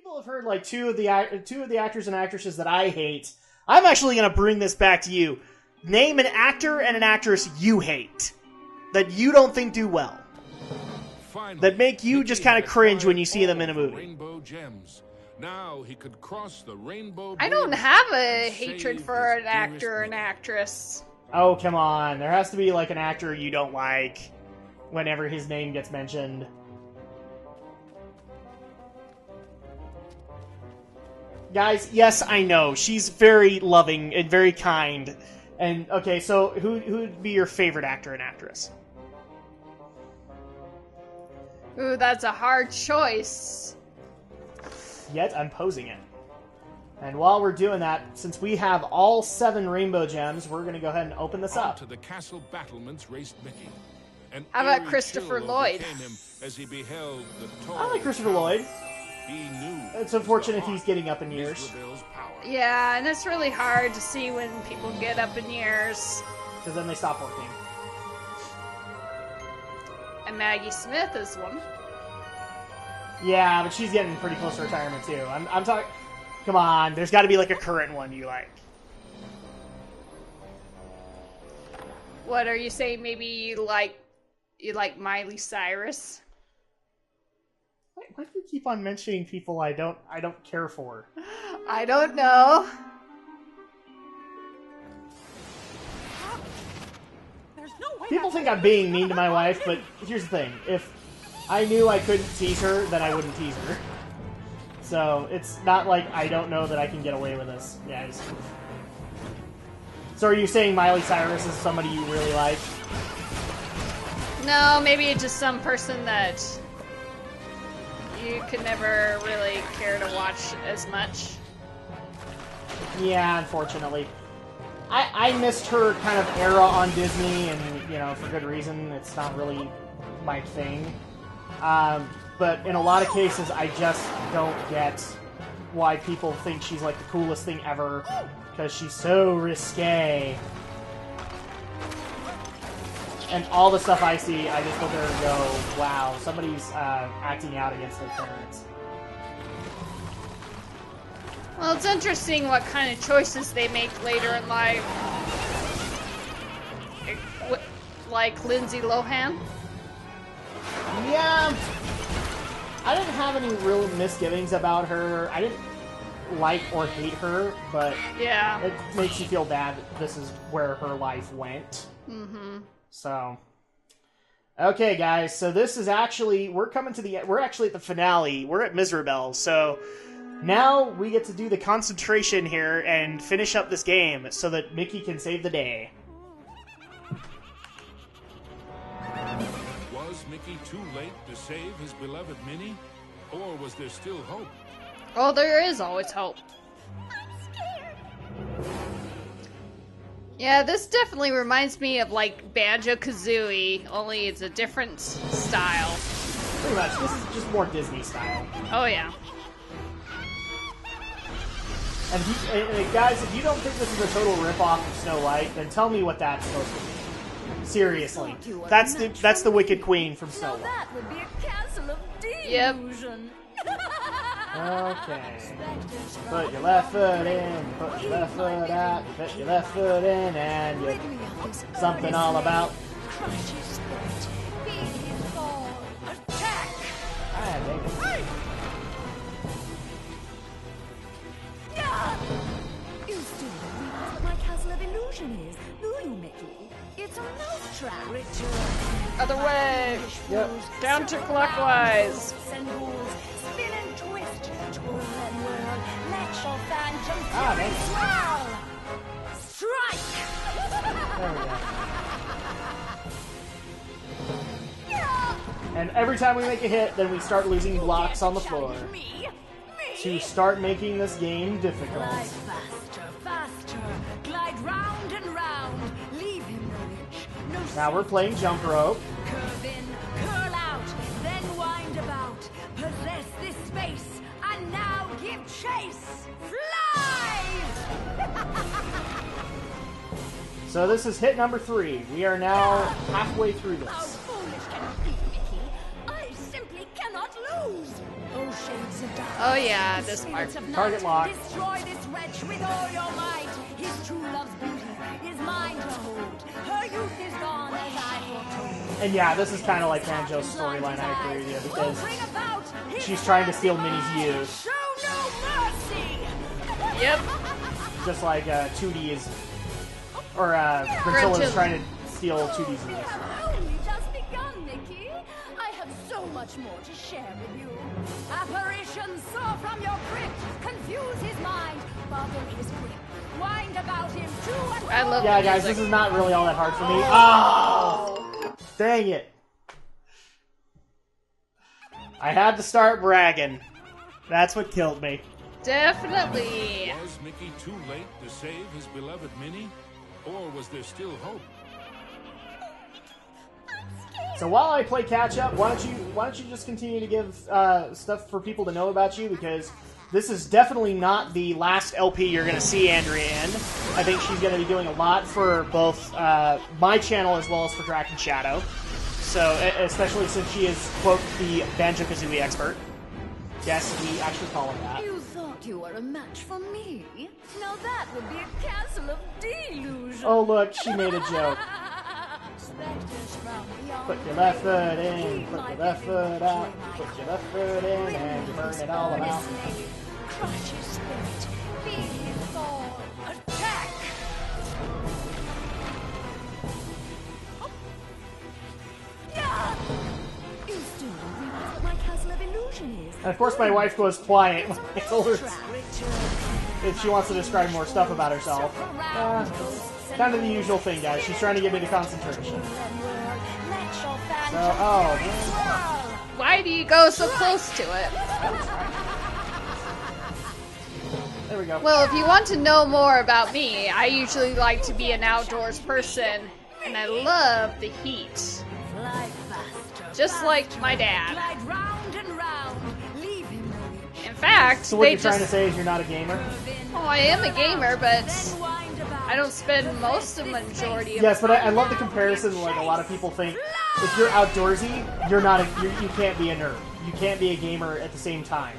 people have heard like two of the actors and actresses that I hate. I'm actually going to bring this back to you. Name an actor and an actress you hate that you don't think do well. Finally, That make you Mickey just kind of had cringe when you acquired see them in a all the movie. Rainbow gems. Now he could cross the rainbow. I don't bridge have a and hatred save for his an actor dearest or an Mickey. actress. Oh, come on. There has to be like an actor you don't like whenever his name gets mentioned. Guys, yes, I know. She's very loving and very kind. And, okay, so who'd be your favorite actor and actress? Ooh, that's a hard choice. Yet I'm posing it. And while we're doing that, since we have all 7 rainbow gems, we're going to go ahead and open this up. To the castle battlements raced Mickey. An How about eerie Christopher chill Lloyd? overcame him as he beheld the tall I like Christopher tower. Lloyd. He knew It's it was unfortunate the he's heart getting up in of years. Mizrabel's power. Yeah, and it's really hard to see when people get up in years. Because then they stop working. And Maggie Smith is one. Yeah, but she's getting pretty close to retirement, too. I'm talking... Come on, there's got to be like a current one you like. What are you saying? Maybe you like Miley Cyrus? Why do you keep on mentioning people I don't care for? I don't know. People think I'm being mean to my wife, but here's the thing. If I knew I couldn't tease her, then I wouldn't tease her. So, it's not like I don't know that I can get away with this, guys. So are you saying Miley Cyrus is somebody you really like? No, maybe it's just some person that you could never really care to watch as much. Yeah, unfortunately. I missed her kind of era on Disney, and, you know, for good reason. It's not really my thing. But in a lot of cases, I just don't get why people think she's like the coolest thing ever, because she's so risque. And all the stuff I see, I just look at her and go, wow, somebody's acting out against their parents. Well, it's interesting what kind of choices they make later in life. Like Lindsay Lohan. Yeah, I didn't have any real misgivings about her. I didn't like or hate her, but Yeah. it makes you feel bad that this is where her life went. Mm-hmm. So, okay, guys. So this is actually we're actually at the finale. We're at Mizrabel. So now we get to do the concentration here and finish up this game so that Mickey can save the day. Was Mickey too late to save his beloved Minnie? Or was there still hope? Oh, there is always hope. Yeah, this definitely reminds me of like Banjo-Kazooie, only it's a different style. Pretty much. This is just more Disney style. Oh yeah. And guys, if you don't think this is a total ripoff of Snow White, then tell me what that's supposed to be. Seriously, that's the Wicked Queen from Snow White. That would be a castle of Yep. delusion. Okay. Put your left foot in, put your left foot out, you put your left foot in, and you something all about. Crush his spirit. Beat his fall. Attack! Ah, dang it. Yeah! You still don't realize what my castle of illusion is, do you, Mickey? It's a mousetrap. Return. Other way. Yep. Counterclockwise. And rules. Spin and twist. Twirl and whirl. Let your phantom Ah, fury nice. swirl. Strike! There we go. Yeah! And every time we make a hit, then we start losing blocks on the floor Me? to start making this game difficult. Glide faster, faster. Glide round and round. Leave him no inch. No Now we're playing jump rope. curve in, curl out, then wind about. Possess this space, and now give chase. Fly! So this is hit number 3. We are now halfway through How this. foolish can you be, Mickey? I simply cannot lose. Oh, shades of dark. Oh yeah, this part. Spirits of night, Target lock. Destroy this wretch with all your might. His true love's beauty is mine to hold. Her youth is gone as I foretold. And yeah, this is kind of like Banjo's storyline, I agree with you, because she's trying to steal Minnie's youth. Show no mercy. Yep. Just like 2D is... Or Gruntilda is trying to steal 2D's youth. Only just begun, Mickey. I have so much more to share with you. Apparitions soar from your crypt, confuse his mind, boggle his grip, wind about him to and I love Yeah, the guys, music. this is not really all that hard for me. Oh! Dang it. I had to start bragging. That's what killed me. Definitely. Was Mickey too late to save his beloved Minnie? Or was there still hope? So while I play catch up, why don't you just continue to give stuff for people to know about you, because this is definitely not the last LP you're going to see Andrea in. I think she's going to be doing a lot for both my channel as well as for Drak and Shadow. So especially since she is, quote, the Banjo-Kazooie expert. Yes, we actually call him that. You thought you were a match for me? Now that would be a castle of delusion. Oh look, she made a joke. Specters from beyond Put your the left grave. foot in, Keep put my your left bidding, foot out, hear my put your call. left foot in, and you burn it all Bring out. his slave, crush his spirit, be his fall. Attack! Yeah! You still don't realize what my castle of illusion is. And of course my wife goes quiet when I told her if she wants to describe more stuff about herself. Kind of the usual thing, guys. She's trying to get me to concentration. So, oh, man. Why do you go so close to it? There we go. Well, if you want to know more about me, I usually like to be an outdoors person, and I love the heat. Fly faster, Just like my dad. glide round and round, leave him no reach. In fact, So what they you're trying to just... say is you're not a gamer? Oh, I am a gamer, but Then wind about. I don't spend most of the majority of Yes, but I love the comparison. Like, a lot of people think if you're outdoorsy, you're not a, you can't be a nerd. You can't be a gamer at the same time.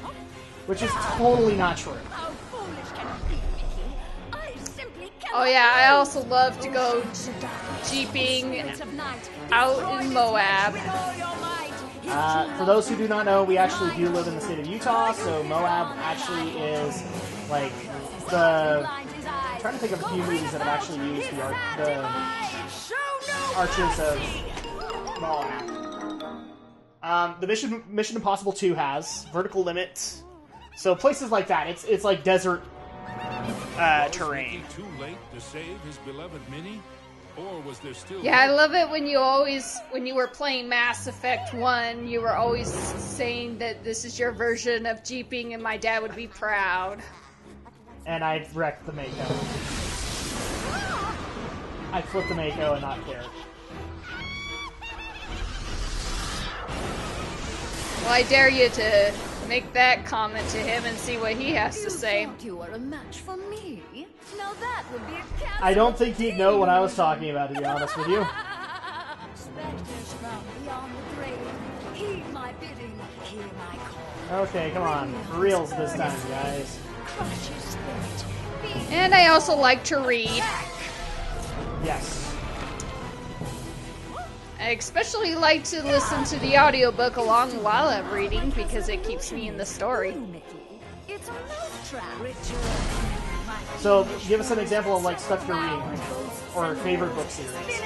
Which is totally not true. How foolish can it be, Mickey? I simply cannot Oh yeah, I believe. also love to go Spirits jeeping of night, out destroy in this Moab. wretch with all your might. His true For those who do not know, we actually do live in the state of Utah, so Moab actually is, like, the... I'm trying to think of a few movies that have actually used the arches of Moab. The Mission Impossible 2 has Vertical Limit, so places like that. It's like desert Was terrain. Mickey too late to save his beloved Minnie? Or was there still Yeah, I hope? love it when you were playing Mass Effect 1, you were always saying that this is your version of jeeping and my dad would be proud. And I wrecked the Mako. I flipped the Mako and not cared. Well, I dare you to make that comment to him and see what he has to say. You thought you were a match for me? Now that would be a castle I don't think he'd know what I was talking about, to be honest with you. Specters from beyond the grave, heed my bidding, hear my call. Okay, come on. For reals this time, guys. Crush his spirit, be And I also like to read. Yes. I especially like to listen to the audiobook along while I'm reading because it keeps me in the story. Mickey. It's a love trap. So, give us an example of, like, stuff you're reading, like, or favorite book series.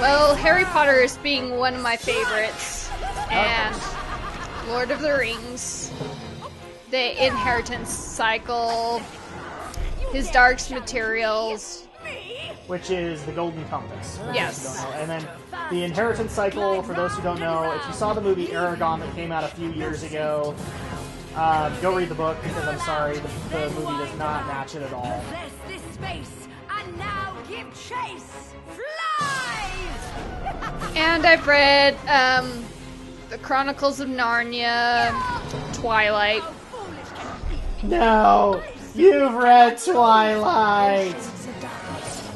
Well, Harry Potter is being one of my favorites, and Lord of the Rings, the Inheritance Cycle, his Dark Materials. Which is the Golden Compass. for those Yes. who don't know. And then the Inheritance Cycle, for those who don't know, if you saw the movie Aragon that came out a few years ago, go read the book, because I'm sorry, the movie does not match it at all. Possess this space, and now give chase. Flies! And I've read the Chronicles of Narnia, Twilight. How foolish can it be? No! You've read Twilight!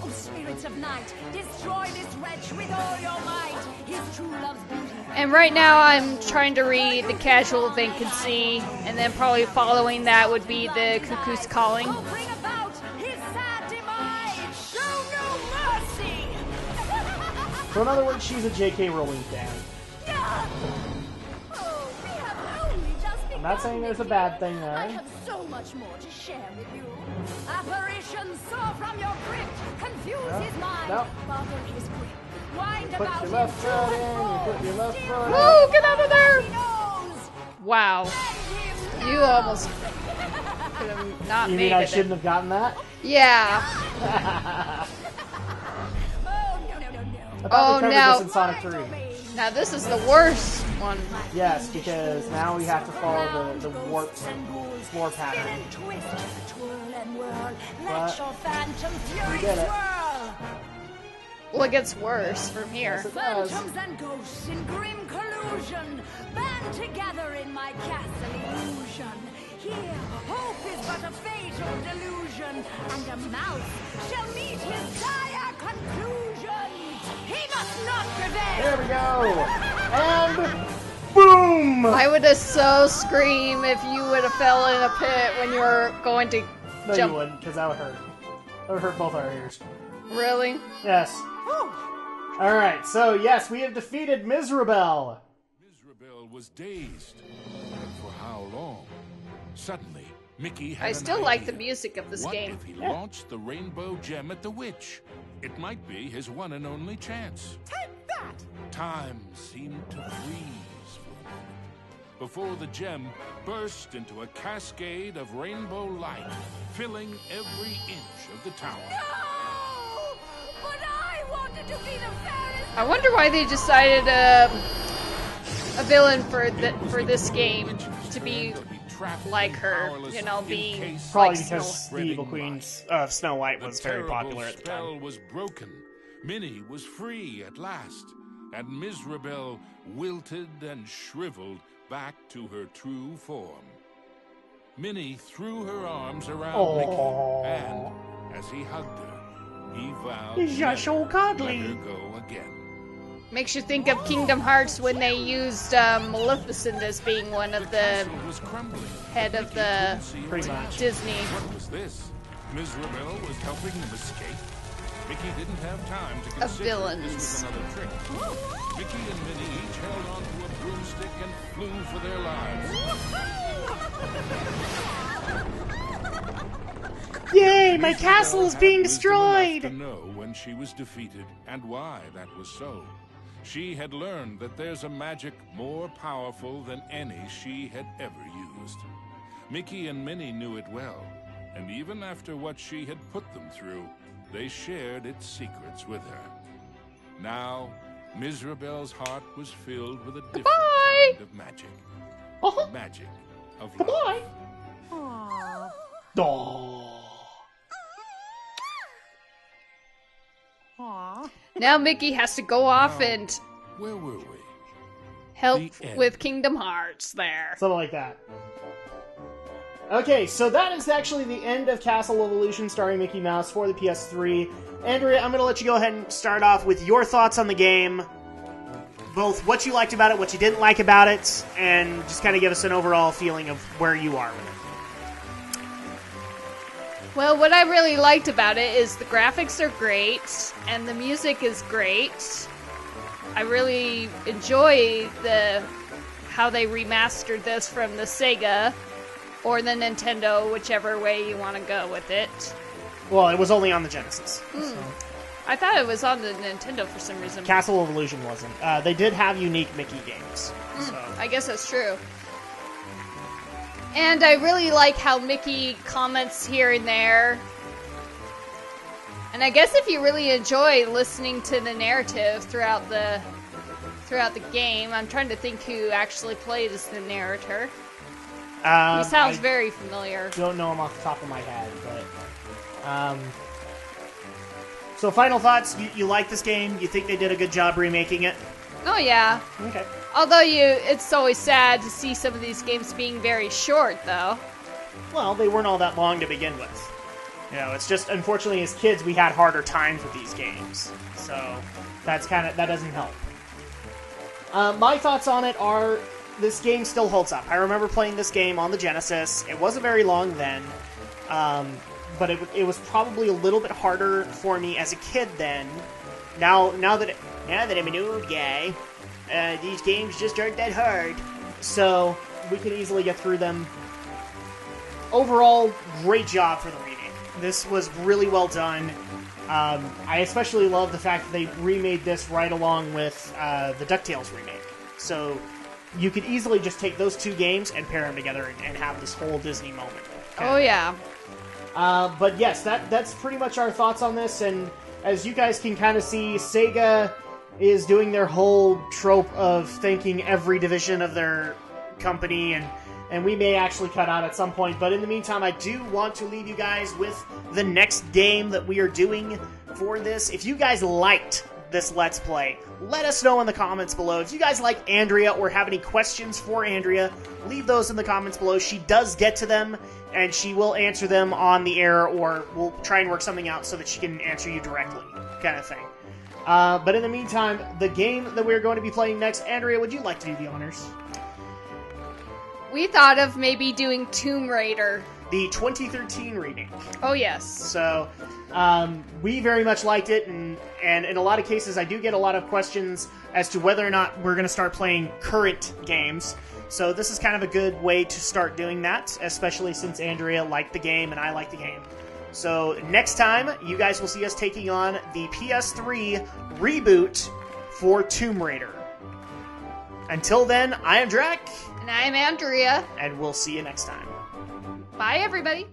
Oh, spirits of night, destroy this wretch with all your might. His true love's beauty And right now I'm trying to read The Casual Vacancy, and then probably following that would be The Cuckoo's Calling. Will bring about his sad demise. Show no mercy. So in other words, she's a J.K. Rowling fan. Oh, we have only just begun. I'm not saying there's a bad thing there. I have so much more to share with you. Apparitions soar from your crypt, confuse his mind, bother his grip, wind Put about your him left to foot and in, fro. you put your left foot in. Woo, get out of there! He knows. Wow. Let him You know. almost could have not You made mean I it. shouldn't have gotten that? Yeah. Oh, no. I thought Oh, we covered no. this in Sonic 3. Now this is the worst one. Yes, because now we have to follow the warped floor pattern. And twist, twirl and whirl. But Let your phantom we fury did it. swirl. Well, it gets worse from here. Yes, it does. Phantoms and ghosts in grim collusion band together in my castle illusion. Here, hope is but a fatal delusion, and a mouse shall meet his dire conclusion. He must not prevail. There we go! And boom! I would have so screamed if you would have fell in a pit when you were going to No, jump. you wouldn't, because that would hurt. That would hurt both our ears. Really? Yes. Alright, so yes, we have defeated Mizrabel. Mizrabel was dazed. But for how long? Suddenly, Mickey had I an still like the idea. music of this What game. if he launched the rainbow gem at the witch? It might be his one and only chance. Take that! Time seemed to freeze for a moment before the gem burst into a cascade of rainbow light, filling every inch of the tower. No! But I wanted to be the fairest. I wonder why they decided a villain for this game to be like her, you know, being Probably like because Snow. the Evil Queen of Snow White was very terrible popular at the spell time. was broken. Minnie was free at last, and Mizrabel wilted and shriveled back to her true form. Minnie threw her arms around Aww. Mickey, and as he hugged her, he vowed He's just so never to cuddly. let her go again. Makes you think of Kingdom Hearts when they used Maleficent as being one of the castle was crumbling. head of the Pretty much. Disney. What was this? Mizrabel was helping them escape. Mickey didn't have time to Of consider villains. this was another trick. Mickey and Minnie each held onto a broomstick and flew for their lives. Yay, my castle is Had being wisdom enough destroyed! to know when she was defeated and why that was so. She had learned that there's a magic more powerful than any she had ever used. Mickey and Minnie knew it well, and even after what she had put them through, they shared its secrets with her. Now, Mizrabel's heart was filled with a different Goodbye. kind of magic. Uh-huh. The magic of love. Goodbye. Aww. Now Mickey has to go off and Where were we? help The end. with Kingdom Hearts there. Something like that. Okay, so that is actually the end of Castle Evolution starring Mickey Mouse for the PS3. Andrea, I'm going to let you go ahead and start off with your thoughts on the game. Both what you liked about it, what you didn't like about it, and just kind of give us an overall feeling of where you are with it. Well, what I really liked about it is the graphics are great and the music is great. I really enjoy how they remastered this from the Sega or the Nintendo, whichever way you want to go with it. Well, it was only on the Genesis. So. I thought it was on the Nintendo for some reason. Castle Evolution wasn't. They did have unique Mickey games. So. I guess that's true. And I really like how Mickey comments here and there. And I guess if you really enjoy listening to the narrative throughout the game, I'm trying to think who actually played as the narrator. He sounds I very familiar. don't know him off the top of my head, but... So, final thoughts? You like this game? You think they did a good job remaking it? Oh yeah. Okay. Although it's always sad to see some of these games being very short, though. Well, they weren't all that long to begin with. You know, it's just, unfortunately, as kids, we had harder times with these games. So, that doesn't help. My thoughts on it are, this game still holds up. I remember playing this game on the Genesis. It wasn't very long then, but it was probably a little bit harder for me as a kid then. Now that I'm an old guy, these games just aren't that hard. So we can easily get through them. Overall, great job for the remake. This was really well done. I especially love the fact that they remade this right along with the DuckTales remake. So you could easily just take those two games and pair them together and have this whole Disney moment. Oh, yeah. But yes, that's pretty much our thoughts on this. And as you guys can kind of see, Sega is doing their whole trope of thanking every division of their company, and we may actually cut out at some point. But in the meantime, I do want to leave you guys with the next game that we are doing for this. If you guys liked this Let's Play, let us know in the comments below. If you guys like Andrea or have any questions for Andrea, leave those in the comments below. She does get to them, and she will answer them on the air, or we'll try and work something out so that she can answer you directly, kind of thing. But in the meantime, the game that we're going to be playing next, Andrea, would you like to do the honors? We thought of maybe doing Tomb Raider. The 2013 remake. Oh, yes. So, we very much liked it, and in a lot of cases, I do get a lot of questions as to whether or not we're going to start playing current games. So this is kind of a good way to start doing that, especially since Andrea liked the game and I like the game. So next time, you guys will see us taking on the PS3 reboot for Tomb Raider. Until then, I am Drak. And I'm Andrea. And we'll see you next time. Bye, everybody.